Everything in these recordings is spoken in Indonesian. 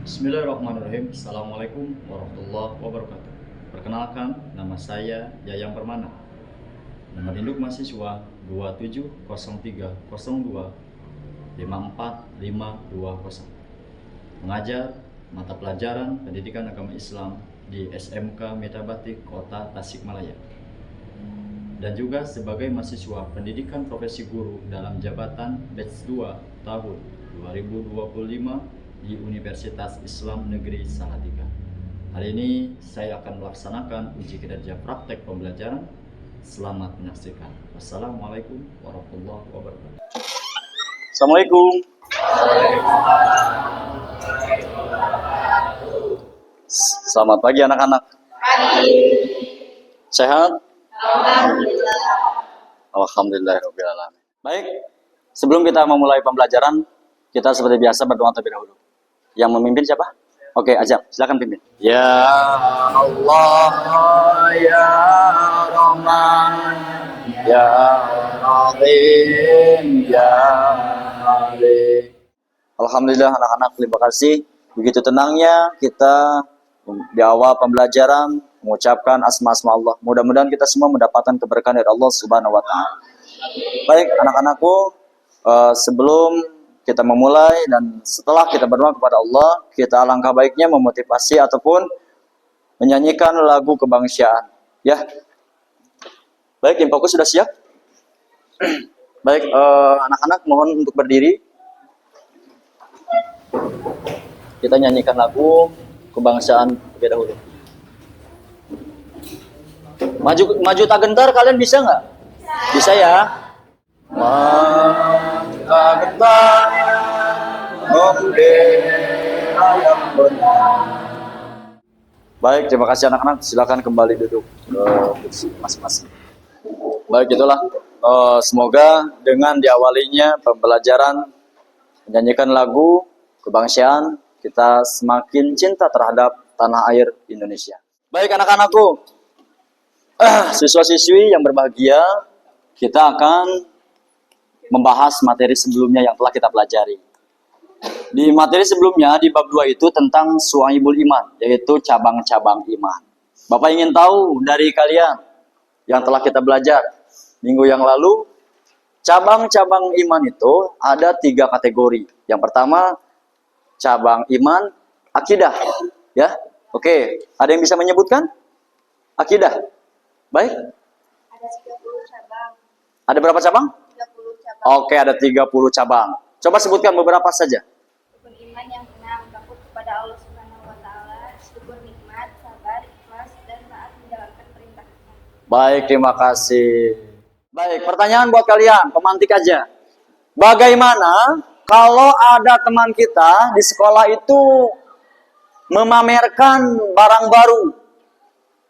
Bismillahirrahmanirrahim. Assalamualaikum warahmatullahi wabarakatuh. Perkenalkan, nama saya Yayang Permana. Nomor induk mahasiswa 270302 54520. Mengajar mata pelajaran Pendidikan Agama Islam di SMK Metabatik Kota Tasikmalaya. Dan juga sebagai mahasiswa Pendidikan Profesi Guru dalam jabatan Batch 2 tahun 2025 di Universitas Islam Negeri Salatiga. Hari ini saya akan melaksanakan uji kinerja praktek pembelajaran. Selamat menyaksikan. Wassalamualaikum warahmatullahi wabarakatuh. Assalamualaikum. Selamat pagi anak-anak. Sehat? Alhamdulillahirrahmanirrahim. Baik, sebelum kita memulai pembelajaran, kita seperti biasa berdoa terlebih dahulu. Yang memimpin siapa? Oke, Ajab, silakan pimpin. Ya Allah, ya Rahman, ya Rahim, ya Malik. Alhamdulillah anak-anak, terima kasih. Begitu tenangnya kita di awal pembelajaran mengucapkan asma-asma Allah. Mudah-mudahan kita semua mendapatkan keberkahan dari Allah Subhanahu wa taala. Baik, anak-anakku, sebelum kita memulai dan setelah kita berdoa kepada Allah, kita alangkah baiknya memotivasi ataupun menyanyikan lagu kebangsaan. Ya. Baik, infoku sudah siap? Baik, anak-anak mohon untuk berdiri. Kita nyanyikan lagu kebangsaan terlebih dahulu. Maju tak gentar, kalian bisa nggak? Bisa ya? Maju tak gentar, membela yang benar. Baik, terima kasih anak-anak. Silakan kembali duduk ke kursi masing-masing. Baik, itulah. Semoga dengan diawalinya pembelajaran menyanyikan lagu kebangsaan, kita semakin cinta terhadap tanah air Indonesia. Baik anak-anakku, siswa-siswi yang berbahagia, kita akan membahas materi sebelumnya yang telah kita pelajari. Di materi sebelumnya, di bab 2 itu tentang Syu'aibul Iman, yaitu cabang-cabang iman. Bapak ingin tahu dari kalian yang telah kita belajar minggu yang lalu, cabang-cabang iman itu ada 3 kategori. Yang pertama, cabang iman akidah. Ya, oke. Ada yang bisa menyebutkan? Akidah. Baik. Ada 30 cabang. Ada berapa cabang? 30 cabang. Oke, ada 30 cabang. Coba sebutkan beberapa saja. Rukun iman yang keenam, takut kepada Allah Subhanahu wa taala, syukur nikmat, sabar, ikhlas dan taat menjalankan perintahnya. Baik, terima kasih. Baik, pertanyaan buat kalian, pemantik aja. Bagaimana kalau ada teman kita di sekolah itu memamerkan barang baru?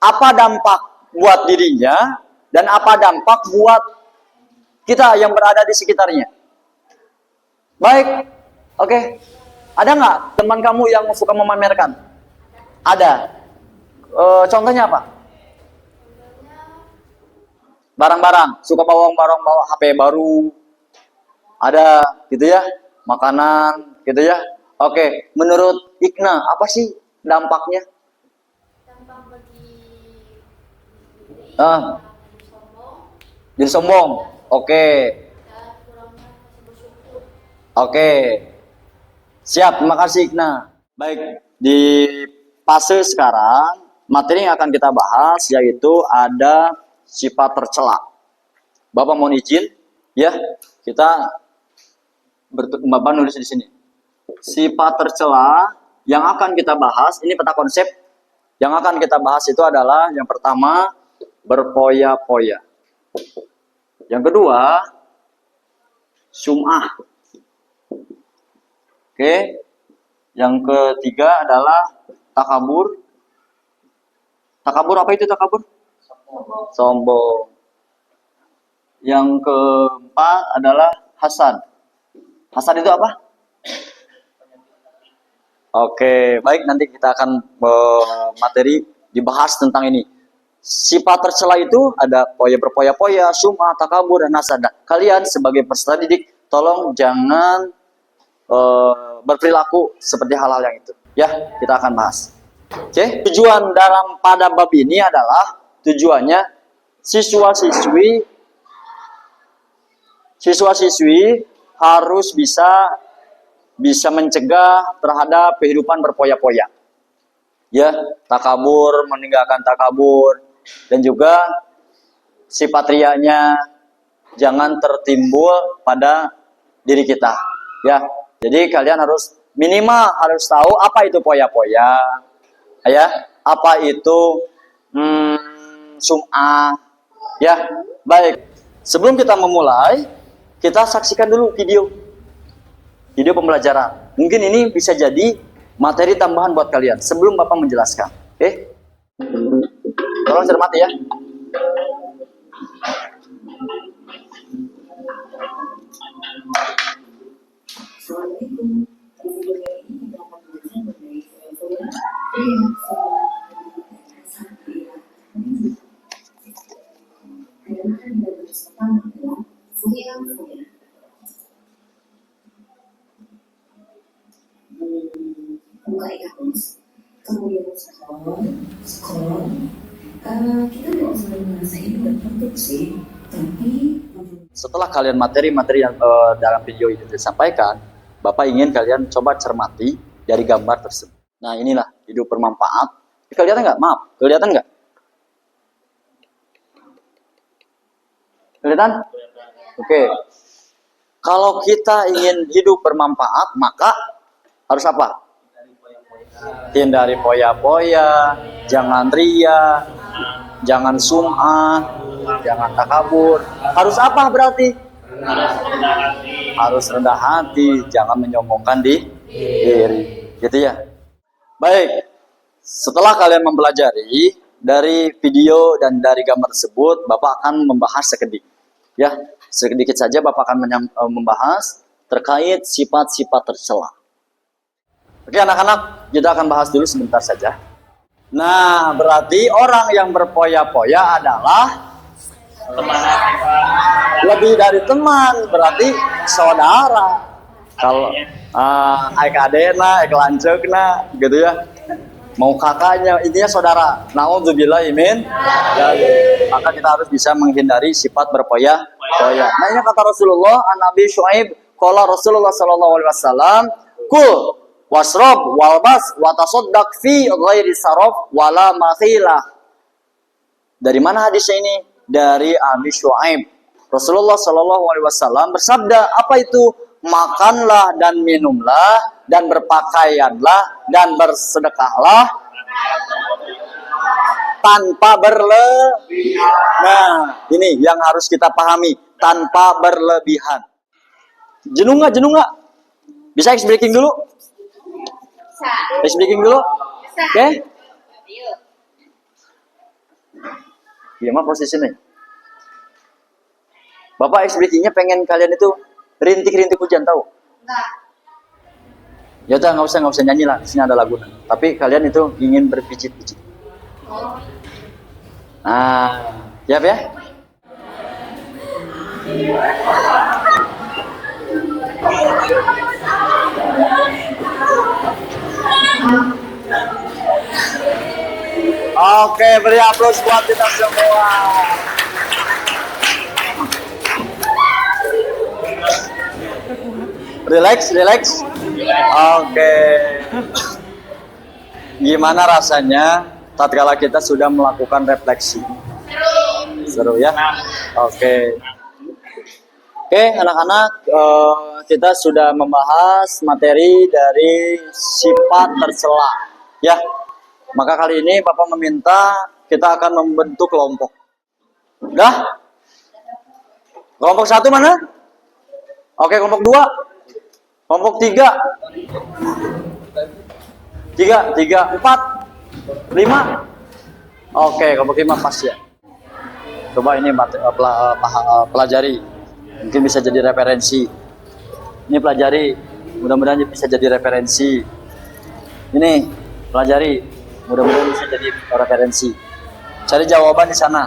Apa dampak buat dirinya dan apa dampak buat kita yang berada di sekitarnya? Baik, oke. Ada nggak teman kamu yang suka memamerkan? Ada. Contohnya apa? Barang-barang, suka bawa HP baru, ada gitu ya, makanan gitu ya. Oke, menurut Ikna apa sih dampaknya? Dampak bagi sombong Jadi sombong. Oke, dan kurangnya bersyukur. oke, siap. Terima kasih Ikna. Baik, di fase sekarang materi yang akan kita bahas yaitu ada sifat tercela. Bapak mohon izin, ya, kita Bapak nulis di sini. Sifat tercela yang akan kita bahas, ini peta konsep. Yang akan kita bahas itu adalah yang pertama, berpoya-poya. Yang kedua, sum'ah. Oke. Yang ketiga adalah takabur. Takabur apa itu takabur? Sombong. Yang keempat adalah hasad. Hasad itu apa? Oke, baik, nanti kita akan materi dibahas tentang ini. Sifat tercela itu ada berpoya-poya, sum'ah, takabur, dan hasad. Nah, kalian sebagai peserta didik, tolong jangan berperilaku seperti hal-hal yang itu. Ya, kita akan bahas. Oke, tujuan dalam pada bab ini adalah tujuannya siswa-siswi harus bisa mencegah terhadap kehidupan berpoya-poya. Ya, takabur, meninggalkan takabur, dan juga sifat riaknya jangan tertimbul pada diri kita. Ya, jadi kalian harus minimal harus tahu apa itu poya-poya, ya, apa itu sum'ah. Ya, baik. Sebelum kita memulai, kita saksikan dulu video pembelajaran. Mungkin ini bisa jadi materi tambahan buat kalian sebelum Bapak menjelaskan. Oke? Tolong cermati ya. Buka e-commerce, kemudian sekolah, kita tidak selalu merasa ini berproduksi, tapi Setelah kalian materi-materi yang dalam video ini disampaikan, Bapak ingin kalian coba cermati dari gambar tersebut. Nah, inilah hidup bermanfaat. Kelihatan nggak? Maaf, kelihatan nggak? Kelihatan? Oke. Kalau kita ingin hidup bermanfaat, maka harus apa? Hindari poya-poya, jangan ria, jangan sum'ah, jangan takabur. Harus apa berarti? Harus rendah hati, jangan menyombongkan diri. Gitu ya. Baik. Setelah kalian mempelajari dari video dan dari gambar tersebut, Bapak akan membahas sekedikit. Ya, sedikit saja Bapak akan membahas terkait sifat-sifat tercela. Oke anak-anak, kita akan bahas dulu sebentar saja. Nah, berarti orang yang berpoya-poya adalah lebih dari teman, berarti saudara. Kalau aik adena, aik lancekna, gitu ya. Mau kakaknya, intinya saudara. Na'udzubillah imin. Maka kita harus bisa menghindari sifat berpoya-poya. Nah, ini kata Rasulullah, An-Nabi Syuaib, qala Rasulullah sallallahu alaihi wasallam, "Kul wasrob walbas watasoddaq fi ghairi saraf wala makhilah." Dari mana hadisnya ini? Dari Abi Syuaib. Rasulullah sallallahu alaihi wasallam bersabda, apa itu? Makanlah dan minumlah dan berpakaianlah dan bersedekahlah tanpa berlebihan. Nah, ini yang harus kita pahami, tanpa berlebihan. Jenuh nggak? Bisa ice breaking dulu? Ice breaking dulu? Oke? Gimana posisinya? Bapak ice breakingnya pengen kalian itu rintik-rintik hujan, tahu? Enggak. Ya udah, nggak usah nyanyi lah, di sini ada lagu. Tapi kalian itu ingin berpicit-picit. Nah, siap ya? Oke, beri aplaus buat kita semua. Relax. Oke. Gimana rasanya tatkala kita sudah melakukan refleksi? Seru ya? Oke. Oke, anak-anak, kita sudah membahas materi dari sifat tercela. Ya. Maka kali ini Bapak meminta kita akan membentuk kelompok. Udah? Kelompok 1 mana? Oke, kelompok 2. Kelompok 3. 4, 5. Oke, kelompok 5 pas ya. Coba ini pelajari. Mungkin bisa jadi referensi. Ini pelajari. Mudah-mudahan bisa jadi referensi. Ini pelajari. Mudah-mudahan bisa jadi referensi. Cari jawaban di sana.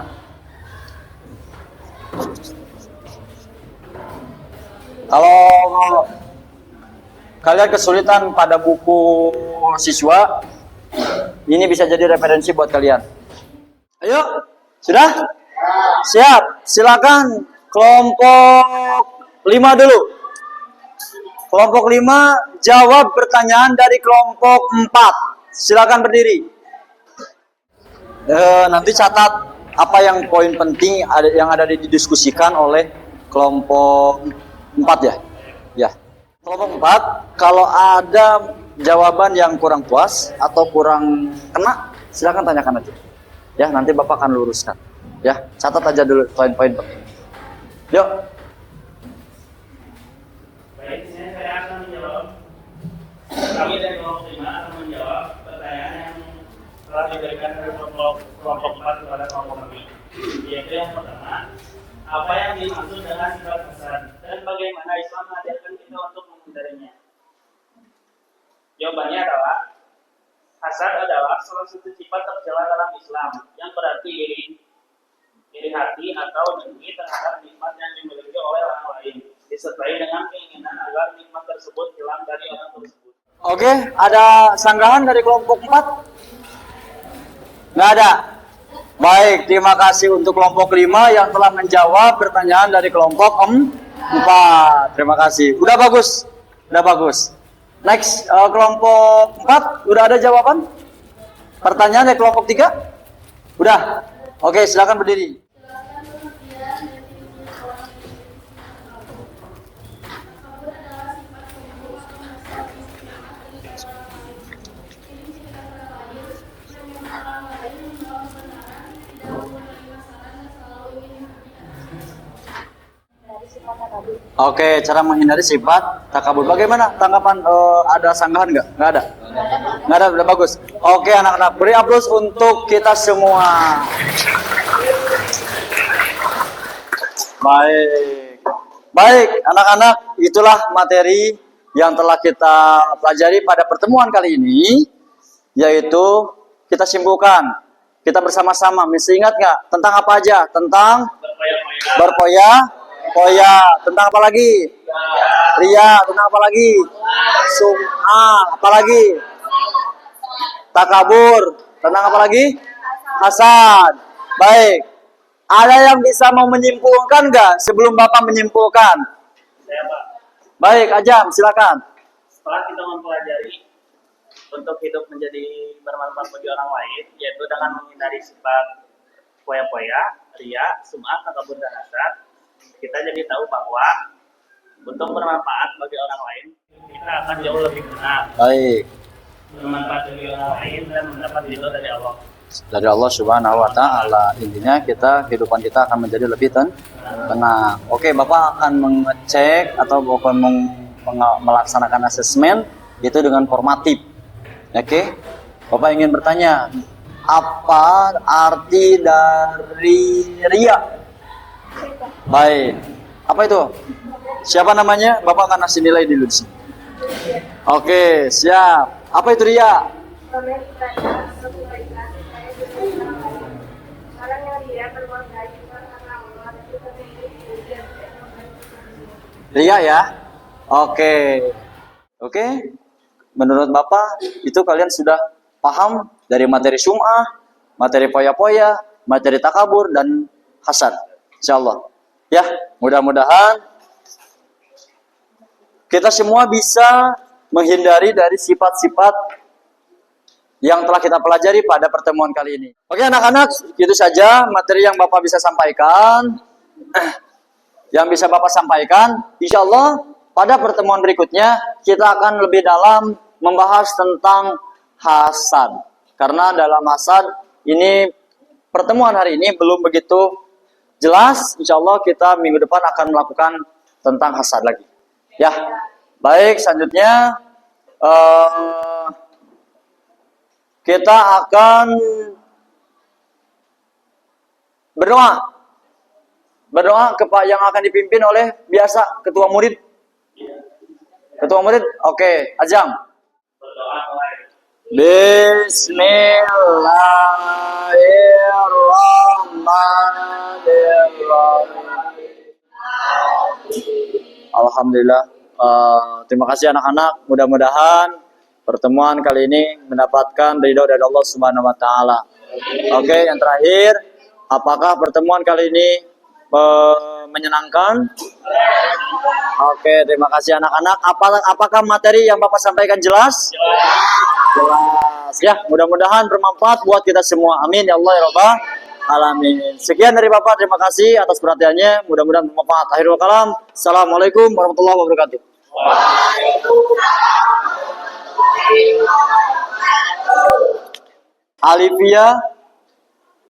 kalian kesulitan pada buku siswa, ini bisa jadi referensi buat kalian. Ayo, sudah? Siap, silakan kelompok 5 dulu. Kelompok 5 jawab pertanyaan dari kelompok 4. Silakan berdiri. Nanti catat apa yang poin penting yang ada didiskusikan oleh kelompok 4 ya. Ya. Kelompok 4, kalau ada jawaban yang kurang puas atau kurang kena, silakan tanyakan aja. Ya, nanti Bapak akan luruskan. Ya, catat aja dulu poin-poin penting. Yuk. Baik, saya akan menjawab. Kami dari kelompok 5 akan menjawab pertanyaan yang telah diberikan dari kelompok 4 kepada kelompok kami. Yaitu yang pertama, apa yang dimaksud dengan sifat hasad dan bagaimana Islam mengajarkan kita untuk menghindarinya? Jawabannya adalah hasad adalah salah satu sifat tercela dalam Islam yang berarti iri hati atau dengki terhadap nikmat yang dimiliki oleh orang lain, disertai dengan keinginan agar nikmat tersebut hilang dari orang tersebut. Oke, ada sanggahan dari kelompok 4? Nggak ada. Baik, terima kasih untuk kelompok 5 yang telah menjawab pertanyaan dari kelompok 4. Terima kasih. Udah bagus. Udah bagus. Next, kelompok 4 udah ada jawaban? Pertanyaan dari kelompok 3? Udah. Oke, silakan berdiri. Oke, cara menghindari sifat takabur. Bagaimana tanggapan? Ada sanggahan nggak? Nggak ada. Nggak ada, udah bagus. Oke, anak-anak, beri aplaus untuk kita semua. Baik, baik, anak-anak, itulah materi yang telah kita pelajari pada pertemuan kali ini, yaitu kita simpulkan. Kita bersama-sama, masih ingat nggak tentang apa aja? Tentang berpoya, tentang apa lagi? Ria, tentang apa lagi? Sum'ah, apa lagi? Takabur, tentang apa lagi? Hasad. Baik. Ada yang bisa mau menyimpulkan nggak sebelum Bapak menyimpulkan? Saya Pak, Baik, Ajam, silakan. setelah kita mempelajari untuk hidup menjadi bermanfaat bagi orang lain, yaitu dengan menghindari sifat poya-poya, ria, sum'ah, takabur, dan hasad, kita jadi tahu bahwa untuk bermanfaat bagi orang lain, kita akan jauh lebih benar, Baik. bermanfaat bagi orang lain dan mendapat ridho dari Allah. Dari Allah Subhanahu wa taala. Intinya kehidupan kita akan menjadi lebih tenang. Oke, Bapak akan mengecek atau Bapak melaksanakan asesmen itu dengan formatif. Oke. Bapak ingin bertanya, apa arti dari ria? Baik. Apa itu? Siapa namanya? Bapak akan kasih nilai dulu di sini. Oke, siap. Apa itu ria? Pamer ibadah atau kebaikan supaya dilihat orang lain. Orang yang ria berbuat baik bukan karena Allah, tetapi dia Ria ya. Oke. Oke. Menurut Bapak itu kalian sudah paham dari materi sum'ah, materi poya-poya, materi takabur dan hasad. Insyaallah. Ya, mudah-mudahan kita semua bisa menghindari dari sifat-sifat yang telah kita pelajari pada pertemuan kali ini. Oke anak-anak, itu saja materi yang Bapak bisa sampaikan. Yang bisa Bapak sampaikan, insya Allah pada pertemuan berikutnya kita akan lebih dalam membahas tentang hasad. Karena dalam hasad ini pertemuan hari ini belum begitu jelas. Insya Allah kita minggu depan akan melakukan tentang hasad lagi. Ya, baik. Selanjutnya kita akan berdoa yang akan dipimpin oleh biasa ketua murid. Ketua murid, oke, Ajam. Berdoa mulai. Bismillahirrahmanirrahim. Alhamdulillah, Terima kasih anak-anak. Mudah-mudahan pertemuan kali ini mendapatkan ridho dari Allah Subhanahu wa taala. Oke, yang terakhir, apakah pertemuan kali ini menyenangkan? Oke, terima kasih anak-anak. Apakah materi yang Bapak sampaikan jelas? Jelas. Ya, mudah-mudahan bermanfaat buat kita semua. Amin ya Allah ya Rabbal alamin. Sekian dari Bapak, terima kasih atas perhatiannya. Mudah-mudahan bermanfaat. Akhirul kalam. Assalamualaikum warahmatullahi wabarakatuh. Alifia